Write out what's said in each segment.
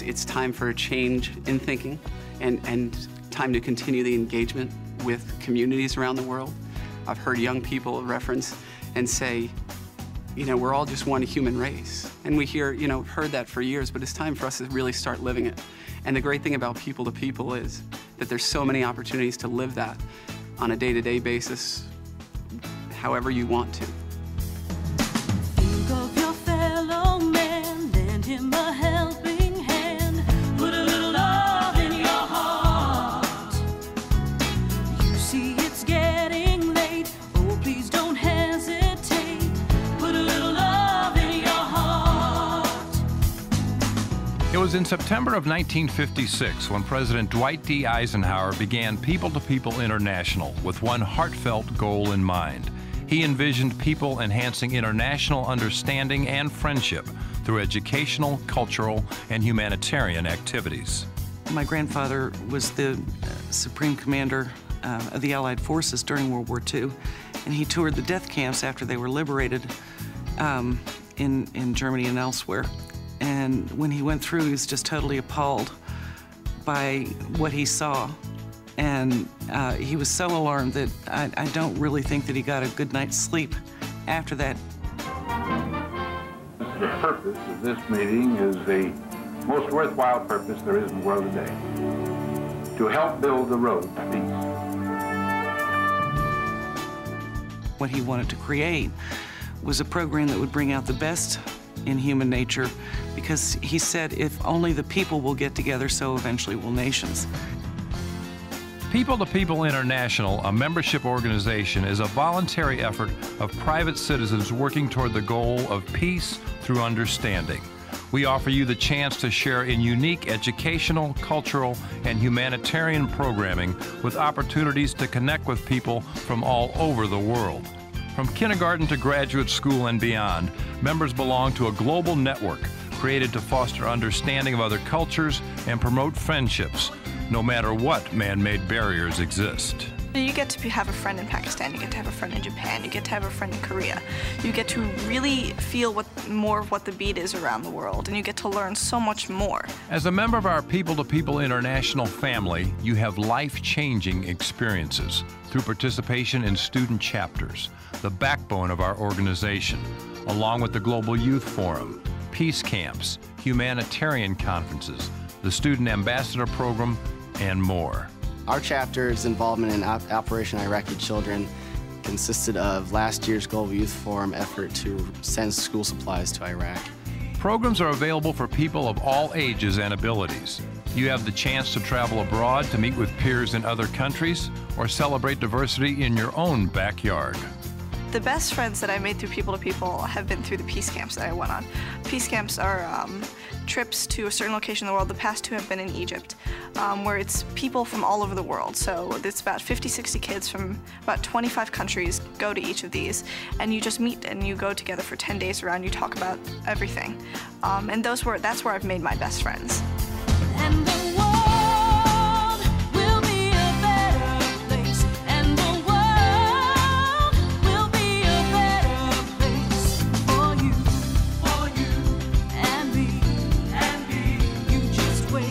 it's time for a change in thinking and time to continue the engagement with communities around the world. I've heard young people reference and say, you know, we're all just one human race. And we hear, you know, heard that for years, but it's time for us to really start living it. And the great thing about People to People is that there's so many opportunities to live that on a day-to-day basis, however you want to. Think of your fellow man, lend him a helping hand, put a little love in your heart. You see it's getting late, oh please don't hesitate, put a little love in your heart. It was in September of 1956 when President Dwight D. Eisenhower began People to People International with one heartfelt goal in mind. He envisioned people enhancing international understanding and friendship through educational, cultural, and humanitarian activities. My grandfather was the Supreme Commander of the Allied Forces during World War II, and he toured the death camps after they were liberated in Germany and elsewhere. And when he went through, he was just totally appalled by what he saw. And he was so alarmed that I don't really think that he got a good night's sleep after that. The purpose of this meeting is the most worthwhile purpose there is in the world today, to help build the road to peace. What he wanted to create was a program that would bring out the best in human nature, because he said if only the people will get together, so eventually will nations. People to People International, a membership organization, is a voluntary effort of private citizens working toward the goal of peace through understanding. We offer you the chance to share in unique educational, cultural, and humanitarian programming with opportunities to connect with people from all over the world. From kindergarten to graduate school and beyond, members belong to a global network created to foster understanding of other cultures and promote friendships, no matter what man-made barriers exist. You get to have a friend in Pakistan, you get to have a friend in Japan, you get to have a friend in Korea. You get to really feel more of what the beat is around the world, and you get to learn so much more. As a member of our People to People International family, you have life-changing experiences through participation in student chapters, the backbone of our organization, along with the Global Youth Forum, peace camps, humanitarian conferences, the Student Ambassador Program, and more. Our chapter's involvement in Operation Iraqi Children consisted of last year's Global Youth Forum effort to send school supplies to Iraq. Programs are available for people of all ages and abilities. You have the chance to travel abroad to meet with peers in other countries or celebrate diversity in your own backyard. The best friends that I made through People to People have been through the peace camps that I went on. Peace camps are trips to a certain location in the world. The past two have been in Egypt, where it's people from all over the world. So it's about 50, 60 kids from about 25 countries go to each of these, and you just meet and you go together for 10 days around. You talk about everything, and that's where I've made my best friends. And the world will be a better place, and the world will be a better place for you and me. You just wait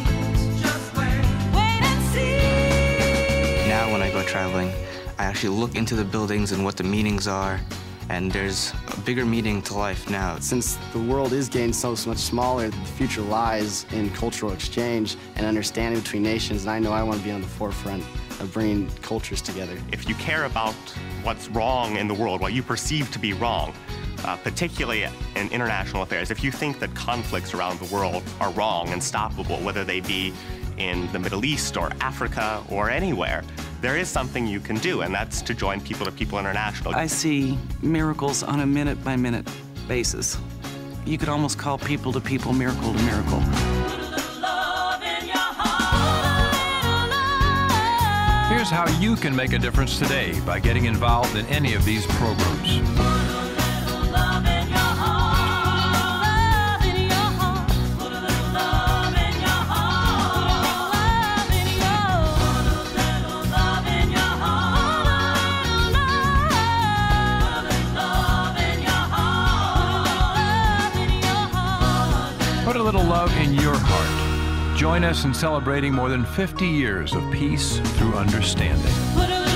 and see. Now when I go traveling, I actually look into the buildings and what the meanings are, and there's a bigger meaning to life now. Since the world is getting so much smaller, the future lies in cultural exchange and understanding between nations, and I know I want to be on the forefront of bringing cultures together. If you care about what's wrong in the world, what you perceive to be wrong, particularly in international affairs, if you think that conflicts around the world are wrong and stoppable, whether they be in the Middle East or Africa or anywhere, there is something you can do, and that's to join People to People International. I see miracles on a minute-by-minute basis. You could almost call People to People miracle to miracle. Here's how you can make a difference today by getting involved in any of these programs. Put a little love in your heart. Join us in celebrating more than 50 years of peace through understanding. Put a